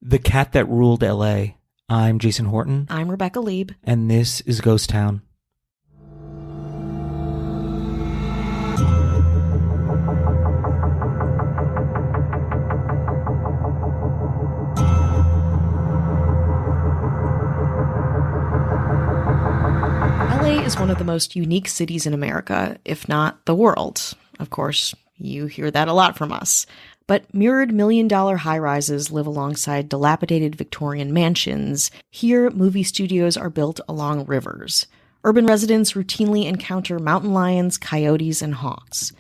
The Cat That Ruled L.A. I'm Jason Horton. I'm Rebecca Lieb. And this is Ghost Town. LA is one of the most unique cities in America, if not the world. Of course, you hear that a lot from us. But mirrored million-dollar high-rises live alongside dilapidated Victorian mansions. Here, movie studios are built along rivers. Urban residents routinely encounter mountain lions, coyotes, and hawks.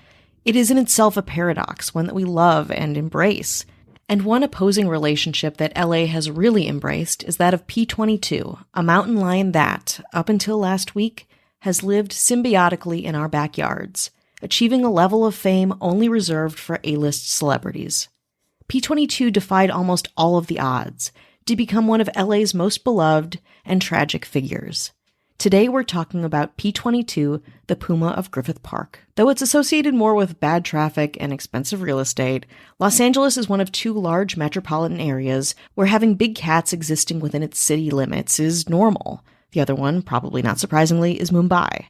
It is in itself a paradox, one that we love and embrace. And one opposing relationship that LA has really embraced is that of P-22, a mountain lion that, up until last week, has lived symbiotically in our backyards, achieving a level of fame only reserved for A-list celebrities. P-22 defied almost all of the odds to become one of LA's most beloved and tragic figures. Today we're talking about P-22, the puma of Griffith Park. Though it's associated more with bad traffic and expensive real estate, Los Angeles is one of two large metropolitan areas where having big cats existing within its city limits is normal. The other one, probably not surprisingly, is Mumbai.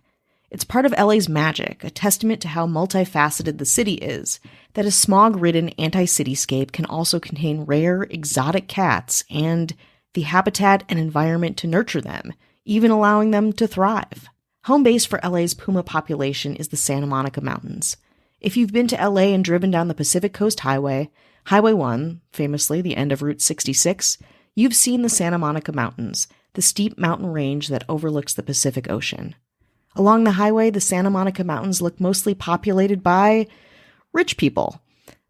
It's part of LA's magic, a testament to how multifaceted the city is, that a smog-ridden anti-cityscape can also contain rare, exotic cats and the habitat and environment to nurture them, even allowing them to thrive. Home base for LA's puma population is the Santa Monica Mountains. If you've been to LA and driven down the Pacific Coast Highway, Highway 1, famously the end of Route 66, you've seen the Santa Monica Mountains, the steep mountain range that overlooks the Pacific Ocean. Along the highway, the Santa Monica Mountains look mostly populated by rich people.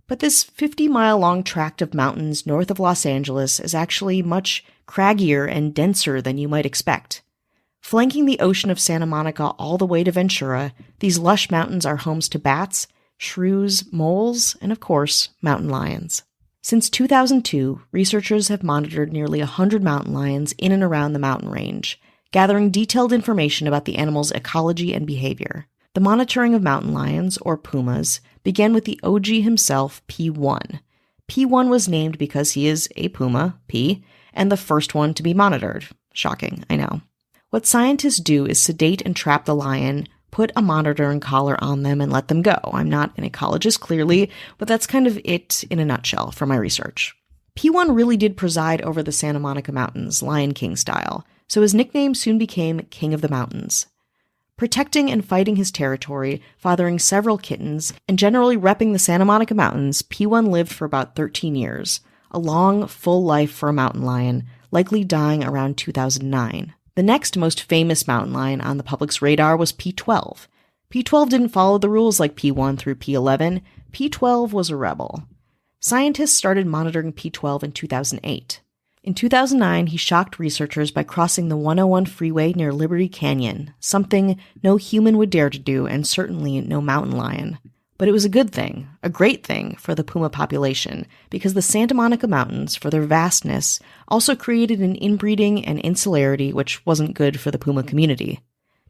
But this 50-mile-long tract of mountains north of Los Angeles is actually much craggier and denser than you might expect. Flanking the ocean of Santa Monica all the way to Ventura, these lush mountains are homes to bats, shrews, moles, and of course, mountain lions. Since 2002, researchers have monitored nearly 100 mountain lions in and around the mountain range, gathering detailed information about the animal's ecology and behavior. The monitoring of mountain lions, or pumas, began with the OG himself, P1. P1 was named because he is a puma, P, and the first one to be monitored. Shocking, I know. What scientists do is sedate and trap the lion, put a monitoring collar on them, and let them go. I'm not an ecologist, clearly, but that's kind of it in a nutshell for my research. P1 really did preside over the Santa Monica Mountains, Lion King style, so his nickname soon became King of the Mountains. Protecting and fighting his territory, fathering several kittens, and generally repping the Santa Monica Mountains, P1 lived for about 13 years, a long, full life for a mountain lion, likely dying around 2009. The next most famous mountain lion on the public's radar was P12. P12 didn't follow the rules like P1 through P11. P12 was a rebel. Scientists started monitoring P12 in 2008. In 2009, he shocked researchers by crossing the 101 freeway near Liberty Canyon, something no human would dare to do, and certainly no mountain lion. But it was a good thing, a great thing for the puma population, because the Santa Monica Mountains, for their vastness, also created an inbreeding and insularity which wasn't good for the puma community.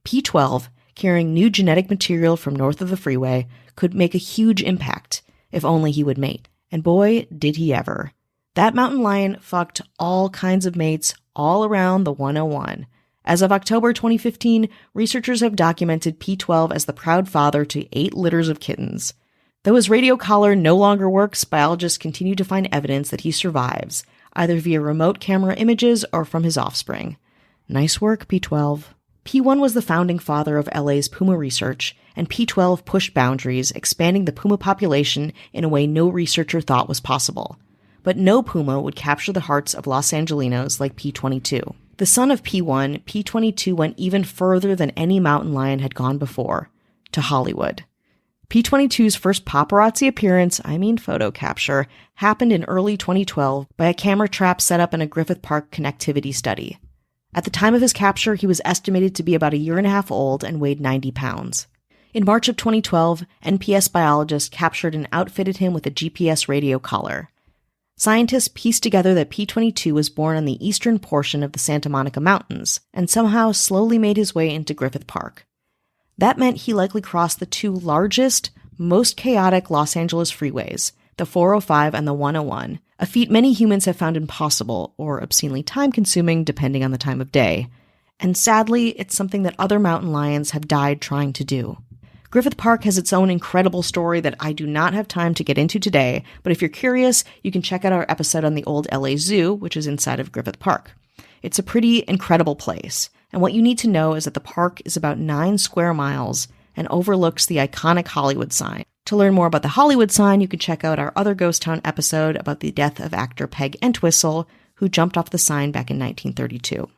P12, carrying new genetic material from north of the freeway, could make a huge impact, if only he would mate. And boy, did he ever. That mountain lion fucked all kinds of mates all around the 101. As of October 2015, researchers have documented P12 as the proud father to 8 litters of kittens. Though his radio collar no longer works, biologists continue to find evidence that he survives, either via remote camera images or from his offspring. Nice work, P12. P1 was the founding father of LA's puma research, and P12 pushed boundaries, expanding the puma population in a way no researcher thought was possible. But no puma would capture the hearts of Los Angelinos like P-22. The son of P1, P-22 went even further than any mountain lion had gone before, to Hollywood. P-22's first paparazzi appearance, photo capture, happened in early 2012 by a camera trap set up in a Griffith Park connectivity study. At the time of his capture, he was estimated to be about a year and a half old and weighed 90 pounds. In March of 2012, NPS biologists captured and outfitted him with a GPS radio collar. Scientists pieced together that P-22 was born on the eastern portion of the Santa Monica Mountains and somehow slowly made his way into Griffith Park. That meant he likely crossed the two largest, most chaotic Los Angeles freeways, the 405 and the 101, a feat many humans have found impossible or obscenely time-consuming depending on the time of day. And sadly, it's something that other mountain lions have died trying to do. Griffith Park has its own incredible story that I do not have time to get into today, but if you're curious, you can check out our episode on the old LA Zoo, which is inside of Griffith Park. It's a pretty incredible place, and what you need to know is that the park is about 9 square miles and overlooks the iconic Hollywood sign. To learn more about the Hollywood sign, you can check out our other Ghost Town episode about the death of actor Peg Entwistle, who jumped off the sign back in 1932.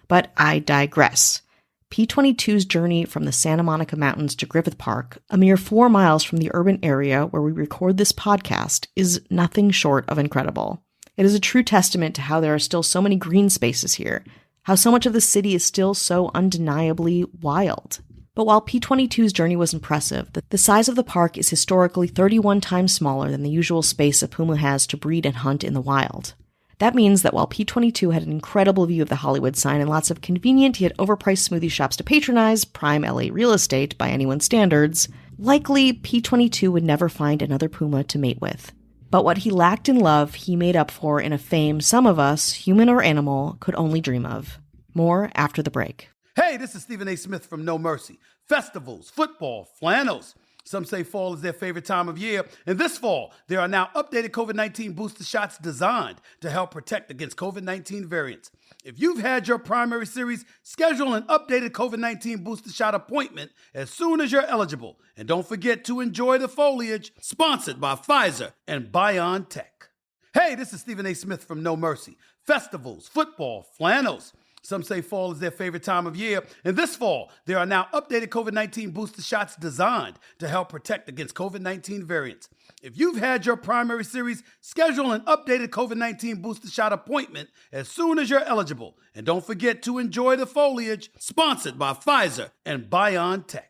But I digress. P-22's journey from the Santa Monica Mountains to Griffith Park, a mere 4 miles from the urban area where we record this podcast, is nothing short of incredible. It is a true testament to how there are still so many green spaces here, how so much of the city is still so undeniably wild. But while P-22's journey was impressive, the size of the park is historically 31 times smaller than the usual space a puma has to breed and hunt in the wild. That means that while P-22 had an incredible view of the Hollywood sign and lots of convenient yet overpriced smoothie shops to patronize, prime LA real estate by anyone's standards, likely P-22 would never find another puma to mate with. But what he lacked in love, he made up for in a fame some of us, human or animal, could only dream of. More after the break. Hey, this is Stephen A. Smith from No Mercy. Festivals, football, flannels. Some say fall is their favorite time of year. And this fall, there are now updated COVID-19 booster shots designed to help protect against COVID-19 variants. If you've had your primary series, schedule an updated COVID-19 booster shot appointment as soon as you're eligible. And don't forget to enjoy the foliage, sponsored by Pfizer and BioNTech. Hey, this is Stephen A. Smith from No Mercy. Festivals, football, flannels. Some say fall is their favorite time of year. And this fall, there are now updated COVID-19 booster shots designed to help protect against COVID-19 variants. If you've had your primary series, schedule an updated COVID-19 booster shot appointment as soon as you're eligible. And don't forget to enjoy the foliage, sponsored by Pfizer and BioNTech.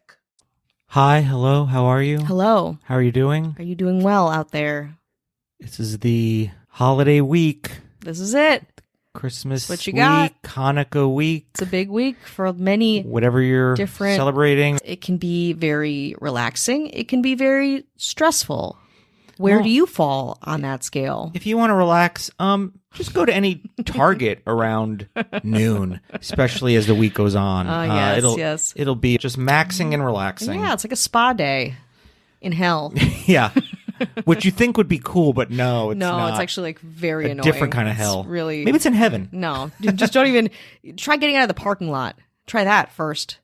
Hi, hello, how are you? Hello. How are you doing? Are you doing well out there? This is the holiday week. This is it. Christmas What you week, got? Hanukkah week. It's a big week for many. Whatever you're different celebrating. It can be very relaxing. It can be very stressful. Where Well, do you fall on that scale? If you want to relax, just go to any Target around noon, especially as the week goes on. Yes. It'll be just maxing and relaxing. Yeah, it's like a spa day in hell. Yeah. Which you think would be cool, but no, it's not. It's actually like very a annoying. different kind of hell. It's really. Maybe it's in heaven. No, just don't even try getting out of the parking lot. Try that first.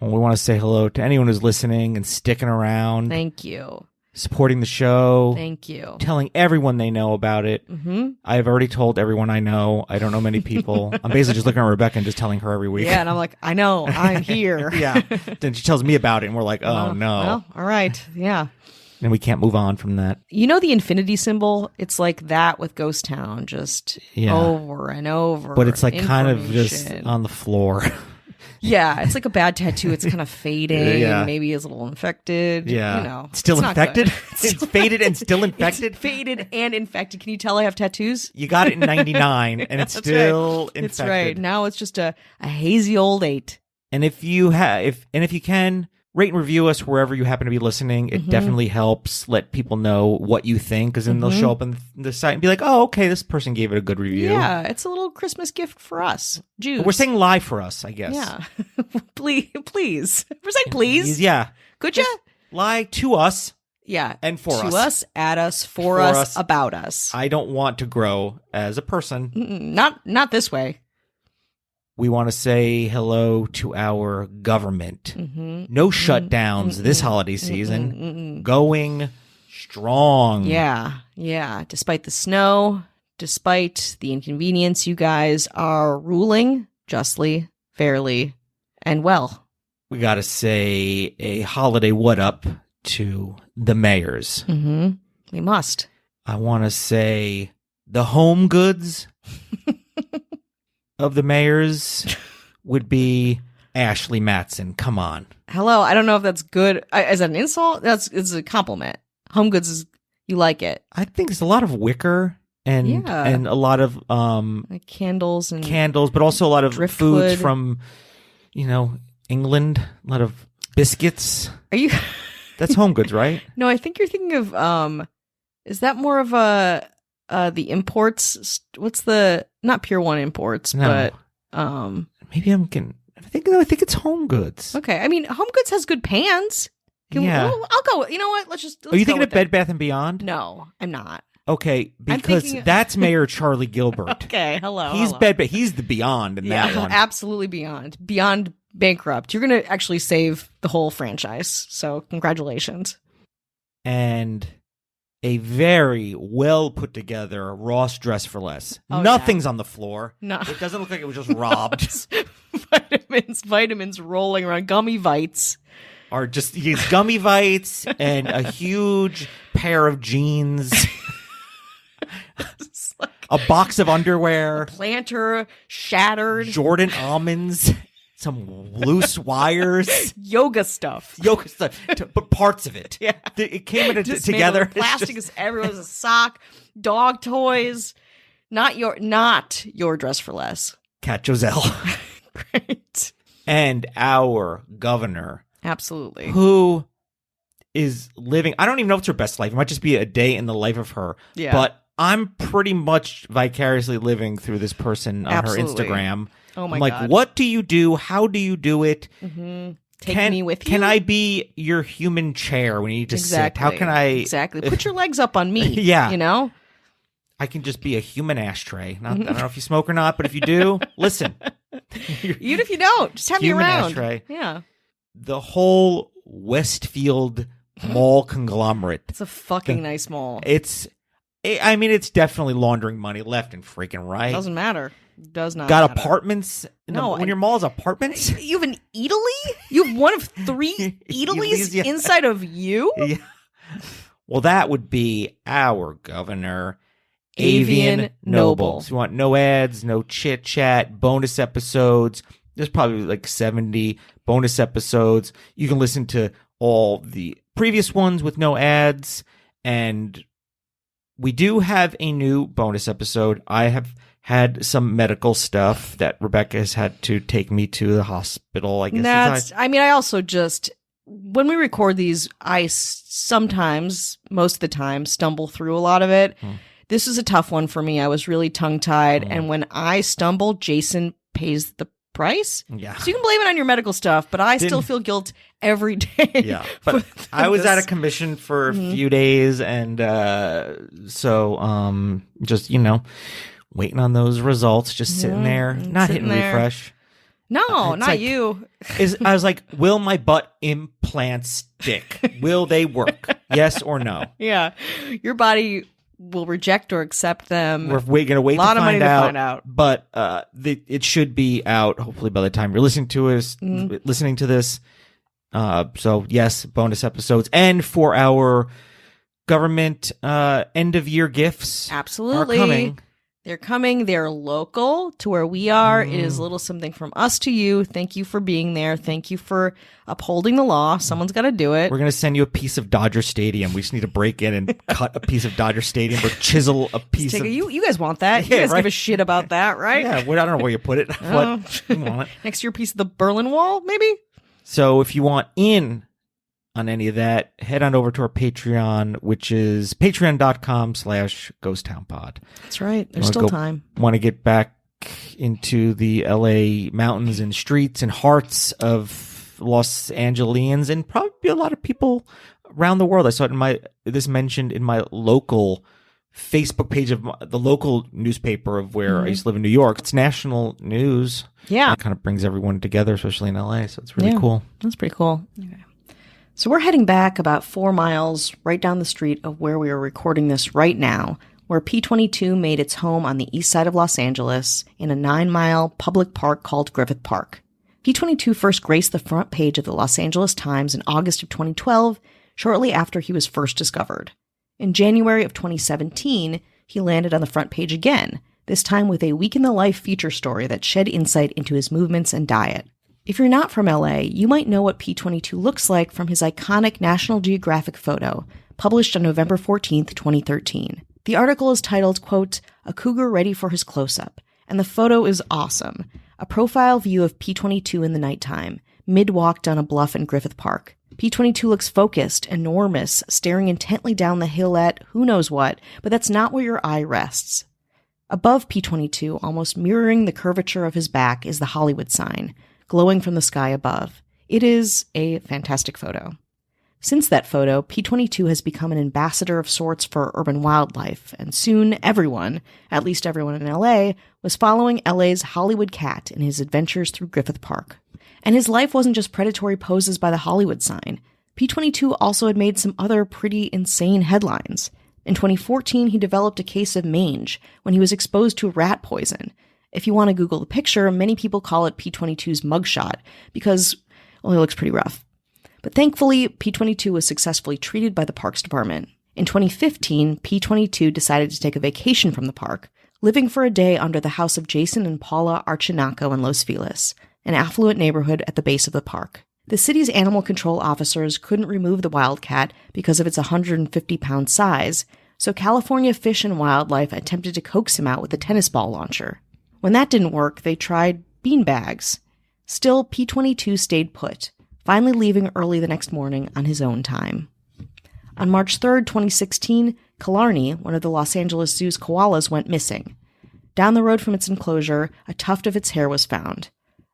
Well, we want to say hello to anyone who's listening and sticking around, Thank you. supporting the show, Thank you. telling everyone they know about it. Mm-hmm. I've already told everyone I know. I don't know many people. I'm basically just looking at Rebecca and just telling her every week. Yeah, and I'm like, I know, I'm here. Yeah. Then she tells me about it, and we're like, oh, no. Well, all right. Yeah. And we can't move on from that. You know the infinity symbol? It's like that with Ghost Town, just over and over. But it's like kind of just Information. on the floor. Yeah, it's like a bad tattoo. It's kind of fading. Yeah. Maybe it's a little infected. Yeah. You know, Still it's not infected? good. It's faded and still infected? It's faded and infected. Can you tell I have tattoos? You got it in 99, and it's That's still right. infected. That's right. Now it's just a hazy old 8. And if you can rate and review us wherever you happen to be listening, it definitely helps let people know what you think, because then they'll show up on the site and be like, oh, okay, this person gave it a good review. Yeah, it's a little Christmas gift for us, Jews. But we're saying lie for us, I guess. yeah. Please. We're saying please. Yeah. Could you? Lie to us. Yeah. And for to us. us, at us, for us, about us. I don't want to grow as a person. Not this way. We want to say hello to our government. No shutdowns this holiday season. Going strong. Yeah. Despite the snow, despite the inconvenience, you guys are ruling justly, fairly, and well. We got to say a holiday what up to the mayors. We must. I want to say the home goods of the mayors would be Ashley Matson. Come on. Hello. I don't know if that's good. Is that an insult? It's a compliment. Home goods is, you like it. I think there's a lot of wicker and a lot of Like candles and candles, but also a lot of driftwood. foods from, England. A lot of biscuits. Are you? That's home goods, right? No, I think you're thinking of. Is that more of a the imports. What's the not Pier 1 Imports, No. but Maybe I'm getting. I think it's Home Goods. okay. I mean, Home Goods has good pans. Yeah. I'll go. You know what? Let's Are you go thinking with of Bed it. Bath and Beyond? No, I'm not. Okay, I'm because thinking- that's Mayor Charlie Gilbert. Okay, hello. He's hello. He's the Beyond in Yeah, that one. absolutely beyond bankrupt. You're going to actually save the whole franchise. So congratulations. And a very well put together Ross Dress for Less. Oh, Nothing's on the floor. No. It doesn't look like it was just robbed. vitamins rolling around, gummy vites. Or just these gummy vites and a huge pair of jeans, It's like a box of underwear, planter shattered, Jordan almonds, some loose wires, yoga stuff. yoga stuff, but parts of it. Yeah. It came in Just together. made of plastic is everywhere. There's a sock, dog toys. Not your dress for less. Cat Joselle Great. and our governor, Absolutely. who is living. I don't even know if it's her best life. It might just be a day in the life of her. Yeah. But I'm pretty much vicariously living through this person on Absolutely. her Instagram. Oh my I'm like, God. what do you do? How do you do it? Take me with you. Can I be your human chair when you need to Exactly. sit? How can I? Exactly. Put your legs up on me. Yeah. You know? I can just be a human ashtray. I don't know if you smoke or not, but if you do, listen. Even if you don't, just have me Human around. ashtray. Yeah. The whole Westfield mall conglomerate. It's a fucking nice mall. I mean, it's definitely laundering money left and freaking right. Doesn't matter. Does not Got matter. apartments? When your mall's apartments? You have an Eataly? You have one of 3 Eatalys yeah. inside of you? Yeah. Well, that would be our governor, Avian Avian Noble. Noble. So you want no ads, no chit chat, bonus episodes. There's probably like 70 bonus episodes. You can listen to all the previous ones with no ads. And we do have a new bonus episode. I have had some medical stuff that Rebecca has had to take me to the hospital, I guess. I also just, when we record these, I sometimes, most of the time, stumble through a lot of it. This is a tough one for me. I was really tongue-tied. And when I stumble, Jason pays the price. Yeah. So you can blame it on your medical stuff, but I still feel guilt every day. Yeah. But I was out of commission for a few days. And so just, waiting on those results, just sitting there, not sitting hitting there. refresh. No, It's not like- you. I was like, will my butt implants stick? Will they work? Yes or no? Yeah. Your body will reject or accept them. We're going to wait A lot to of money find to out. find out. But it should be out hopefully by the time you're listening to us, listening to this. So yes, bonus episodes, and for our government end of year gifts Absolutely. are coming. They're coming. They're local to where we are. It is a little something from us to you. Thank you for being there. Thank you for upholding the law. Someone's got to do it. We're going to send you a piece of Dodger Stadium. We just need to break in and cut a piece of Dodger Stadium or chisel a piece of... You guys want that? You Yeah, guys right. give a shit about that, right? Yeah, well, I don't know where you put it. But you want it. Next to your piece of the Berlin Wall, maybe? So if you want in on any of that, head on over to our Patreon, which is patreon.com/ghosttownpod. That's right. There's Wanna still go- time. Want to get back into the LA mountains and streets and hearts of Los Angelians and probably a lot of people around the world. I saw it mentioned in my local Facebook page of the local newspaper of where I used to live in New York. It's national news. Yeah. It kind of brings everyone together, especially in LA. So it's really Yeah. cool. That's pretty cool. Okay. So we're heading back about 4 miles right down the street of where we are recording this right now, where P-22 made its home on the east side of Los Angeles in a 9-mile public park called Griffith Park. P-22 first graced the front page of the Los Angeles Times in August of 2012, shortly after he was first discovered. In January of 2017, he landed on the front page again, this time with a week in the life feature story that shed insight into his movements and diet. If you're not from LA, you might know what P-22 looks like from his iconic National Geographic photo, published on November 14th, 2013. The article is titled, quote, "A Cougar Ready for His Close-Up," and the photo is awesome. A profile view of P-22 in the nighttime, mid-walk down a bluff in Griffith Park. P-22 looks focused, enormous, staring intently down the hill at who knows what, but that's not where your eye rests. Above P-22, almost mirroring the curvature of his back, is the Hollywood sign, glowing from the sky above. It is a fantastic photo. Since that photo, P-22 has become an ambassador of sorts for urban wildlife, and soon everyone, at least everyone in LA, was following LA's Hollywood cat in his adventures through Griffith Park. And his life wasn't just predatory poses by the Hollywood sign. P-22 also had made some other pretty insane headlines. In 2014, he developed a case of mange when he was exposed to rat poison. If you want to Google the picture, many people call it P-22's mugshot because, well, he looks pretty rough. But thankfully, P-22 was successfully treated by the Parks Department. In 2015, P-22 decided to take a vacation from the park, living for a day under the house of Jason and Paula Archinaco in Los Feliz, an affluent neighborhood at the base of the park. The city's animal control officers couldn't remove the wildcat because of its 150-pound size, so California Fish and Wildlife attempted to coax him out with a tennis ball launcher. When that didn't work, they tried beanbags. Still, P-22 stayed put, finally leaving early the next morning on his own time. On March 3, 2016, Killarney, one of the Los Angeles Zoo's koalas, went missing. Down the road from its enclosure, a tuft of its hair was found.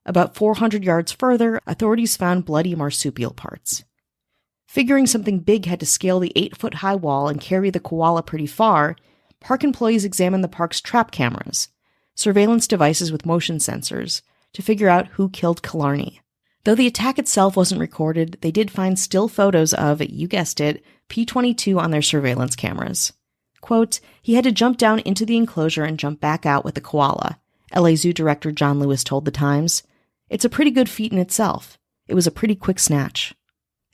About 400 yards further, authorities found bloody marsupial parts. Figuring something big had to scale the 8-foot-high wall and carry the koala pretty far, park employees examined the park's trap cameras, surveillance devices with motion sensors, to figure out who killed Killarney. Though the attack itself wasn't recorded, they did find still photos of, you guessed it, P-22 on their surveillance cameras. Quote, "He had to jump down into the enclosure and jump back out with the koala," LA Zoo Director John Lewis told The Times. "It's a pretty good feat in itself. It was a pretty quick snatch."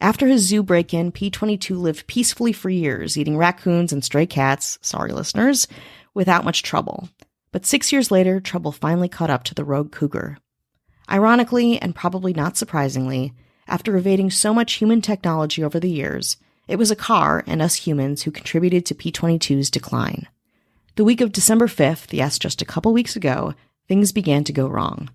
After his zoo break-in, P-22 lived peacefully for years, eating raccoons and stray cats, sorry listeners, without much trouble. But 6 years later, trouble finally caught up to the rogue cougar. Ironically, and probably not surprisingly, after evading so much human technology over the years, it was a car and us humans who contributed to P-22's decline. The week of December 5th, yes, just a couple weeks ago, things began to go wrong.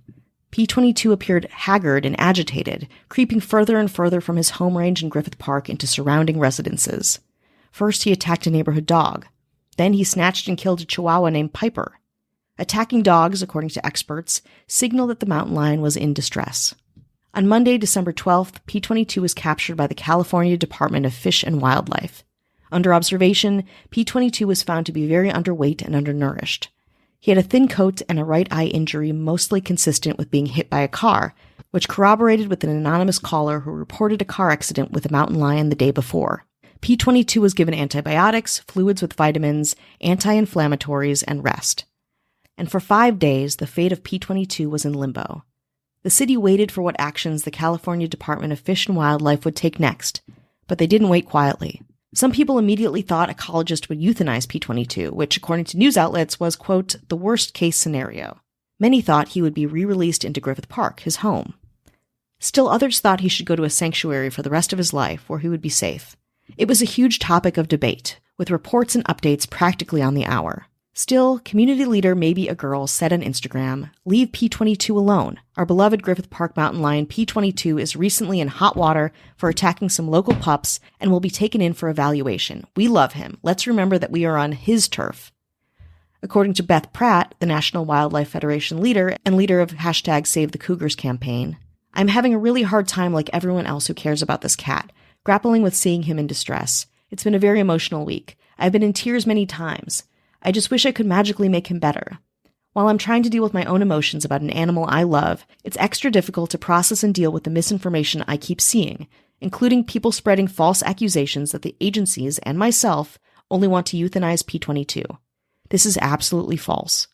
P-22 appeared haggard and agitated, creeping further and further from his home range in Griffith Park into surrounding residences. First, he attacked a neighborhood dog. Then he snatched and killed a chihuahua named Piper. Attacking dogs, according to experts, signaled that the mountain lion was in distress. On Monday, December 12th, P-22 was captured by the California Department of Fish and Wildlife. Under observation, P-22 was found to be very underweight and undernourished. He had a thin coat and a right eye injury mostly consistent with being hit by a car, which corroborated with an anonymous caller who reported a car accident with a mountain lion the day before. P-22 was given antibiotics, fluids with vitamins, anti-inflammatories, and rest. And for 5 days, the fate of P-22 was in limbo. The city waited for what actions the California Department of Fish and Wildlife would take next, but they didn't wait quietly. Some people immediately thought ecologists would euthanize P-22, which, according to news outlets, was, quote, the worst-case scenario. Many thought he would be re-released into Griffith Park, his home. Still others thought he should go to a sanctuary for the rest of his life, where he would be safe. It was a huge topic of debate, with reports and updates practically on the hour. Still, community leader Maybe a Girl said on Instagram, "Leave P-22 alone. Our beloved Griffith Park mountain lion P-22 is recently in hot water for attacking some local pups and will be taken in for evaluation. We love him. Let's remember that we are on his turf." According to Beth Pratt, the National Wildlife Federation leader and leader of #SaveTheCougars campaign, "I'm having a really hard time like everyone else who cares about this cat, grappling with seeing him in distress. It's been a very emotional week. I've been in tears many times. I just wish I could magically make him better. While I'm trying to deal with my own emotions about an animal I love, it's extra difficult to process and deal with the misinformation I keep seeing, including people spreading false accusations that the agencies and myself only want to euthanize P-22. This is absolutely false.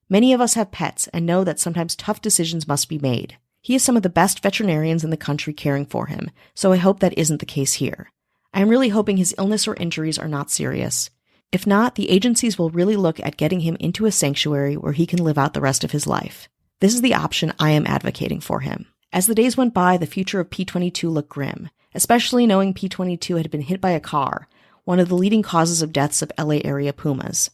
Many of us have pets and know that sometimes tough decisions must be made. He has some of the best veterinarians in the country caring for him, so I hope that isn't the case here. I am really hoping his illness or injuries are not serious. If not, the agencies will really look at getting him into a sanctuary where he can live out the rest of his life. This is the option I am advocating for him." As the days went by, the future of P-22 looked grim, especially knowing P-22 had been hit by a car, one of the leading causes of deaths of LA area pumas.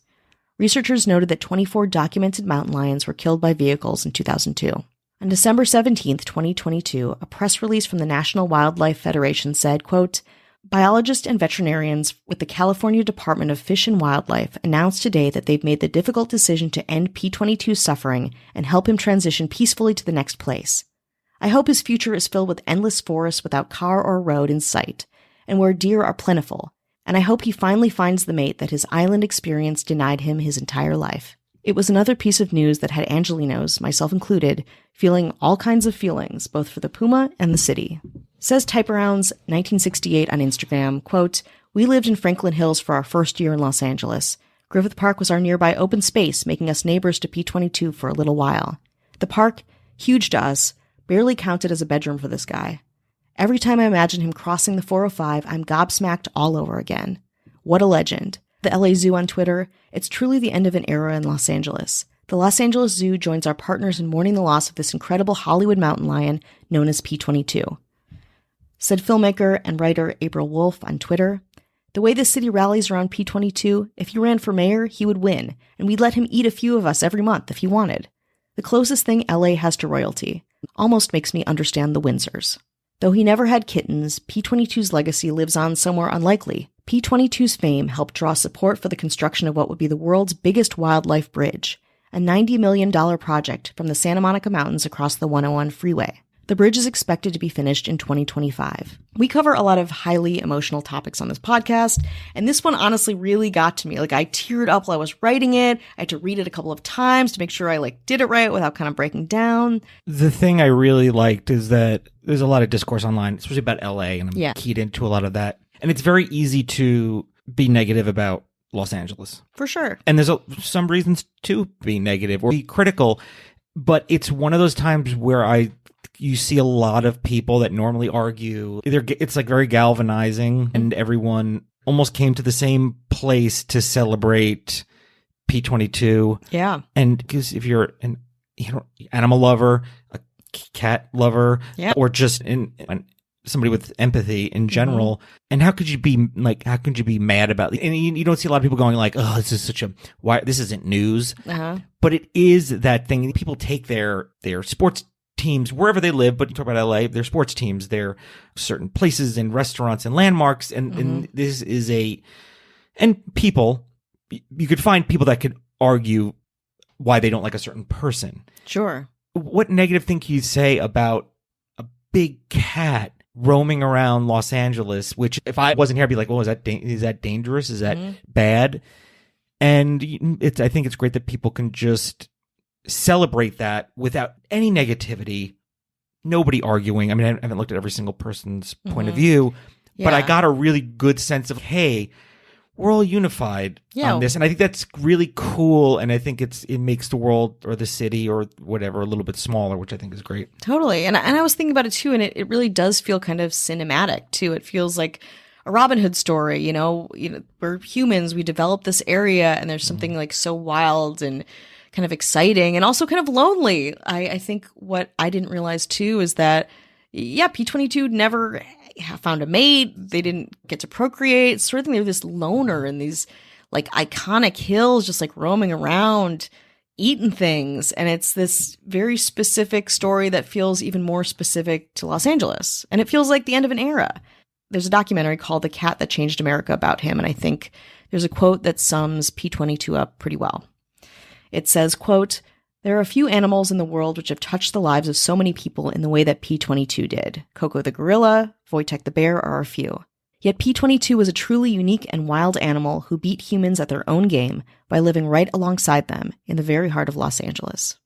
Researchers noted that 24 documented mountain lions were killed by vehicles in 2002. On December 17th, 2022, a press release from the National Wildlife Federation said, quote, biologists and veterinarians with the California Department of Fish and Wildlife announced today that they've made the difficult decision to end P-22's suffering and help him transition peacefully to the next place. I hope his future is filled with endless forests without car or road in sight, and where deer are plentiful, and I hope he finally finds the mate that his island experience denied him his entire life. It was another piece of news that had Angelinos, myself included, feeling all kinds of feelings, both for the puma and the city. Says Typearounds 1968 on Instagram, quote, we lived in Franklin Hills for our first year in Los Angeles. Griffith Park was our nearby open space, making us neighbors to P-22 for a little while. The park, huge to us, barely counted as a bedroom for this guy. Every time I imagine him crossing the 405, I'm gobsmacked all over again. What a legend. The LA Zoo on Twitter, it's truly the end of an era in Los Angeles. The Los Angeles Zoo joins our partners in mourning the loss of this incredible Hollywood mountain lion known as P-22. Said filmmaker and writer April Wolf on Twitter, the way this city rallies around P-22, if he ran for mayor, he would win, and we'd let him eat a few of us every month if he wanted. The closest thing LA has to royalty. Almost makes me understand the Windsors. Though he never had kittens, P-22's legacy lives on somewhere unlikely. P-22's fame helped draw support for the construction of what would be the world's biggest wildlife bridge, a $90 million project from the Santa Monica Mountains across the 101 freeway. The bridge is expected to be finished in 2025. We cover a lot of highly emotional topics on this podcast, and this one honestly really got to me. Like, I teared up while I was writing it. I had to read it a couple of times to make sure I did it right without kind of breaking down. The thing I really liked is that there's a lot of discourse online, especially about LA, and I'm keyed into a lot of that. And it's very easy to be negative about Los Angeles. For sure. And there's some reasons to be negative or be critical, but it's one of those times where you see a lot of people that normally argue. It's very galvanizing, and everyone almost came to the same place to celebrate P-22. Yeah. And because if you're an animal lover, a cat lover, or just somebody with empathy in general, and how could you be mad about it? And you don't see a lot of people going oh, this is why this isn't news. But it is that thing. People take their sports teams wherever they live, but you talk about LA, their sports teams, their certain places and restaurants and landmarks, and this is and people, you could find people that could argue why they don't like a certain person. Sure. What negative thing can you say about a big cat roaming around Los Angeles, which if I wasn't here, I'd be like, well, is that dangerous? Is that bad? And I think it's great that people can just celebrate that without any negativity, nobody arguing. I mean, I haven't looked at every single person's point of view, but I got a really good sense of, hey, we're all unified on this. And I think that's really cool. And I think it makes the world or the city or whatever a little bit smaller, which I think is great. Totally. And I was thinking about it too, and it really does feel kind of cinematic too. It feels like a Robin Hood story, you know, we're humans, we develop this area, and there's something so wild and kind of exciting and also kind of lonely. I think what I didn't realize too is that, P-22 never found a mate. They didn't get to procreate. It's sort of thing. They were this loner in these iconic hills, just roaming around, eating things. And it's this very specific story that feels even more specific to Los Angeles. And it feels like the end of an era. There's a documentary called The Cat That Changed America about him. And I think there's a quote that sums P-22 up pretty well. It says, quote, there are a few animals in the world which have touched the lives of so many people in the way that P-22 did. Coco the gorilla, Wojtek the bear are a few. Yet P-22 was a truly unique and wild animal who beat humans at their own game by living right alongside them in the very heart of Los Angeles.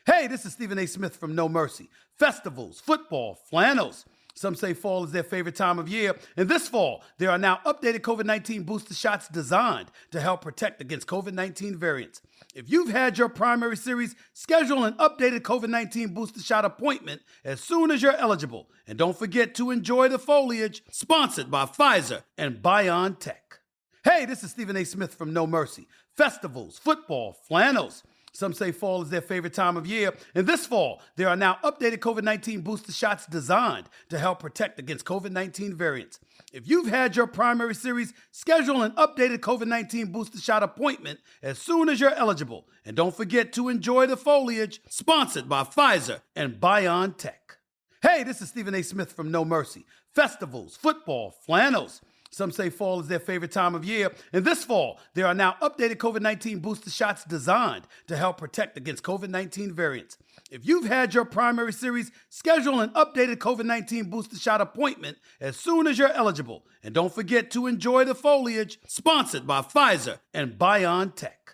Hey, this is Stephen A. Smith from No Mercy. Festivals, football, flannels. Some say fall is their favorite time of year. And this fall, there are now updated COVID-19 booster shots designed to help protect against COVID-19 variants. If you've had your primary series, schedule an updated COVID-19 booster shot appointment as soon as you're eligible. And don't forget to enjoy the foliage. Sponsored by Pfizer and BioNTech. Hey, this is Stephen A. Smith from No Mercy. Festivals, football, flannels. Some say fall is their favorite time of year, and this fall, there are now updated COVID-19 booster shots designed to help protect against COVID-19 variants. If you've had your primary series, schedule an updated COVID-19 booster shot appointment as soon as you're eligible. And don't forget to enjoy the foliage, sponsored by Pfizer and BioNTech. Hey, this is Stephen A. Smith from No Mercy. Festivals, football, flannels. Some say fall is their favorite time of year, and this fall, there are now updated COVID-19 booster shots designed to help protect against COVID-19 variants. If you've had your primary series, schedule an updated COVID-19 booster shot appointment as soon as you're eligible. And don't forget to enjoy the foliage, sponsored by Pfizer and BioNTech.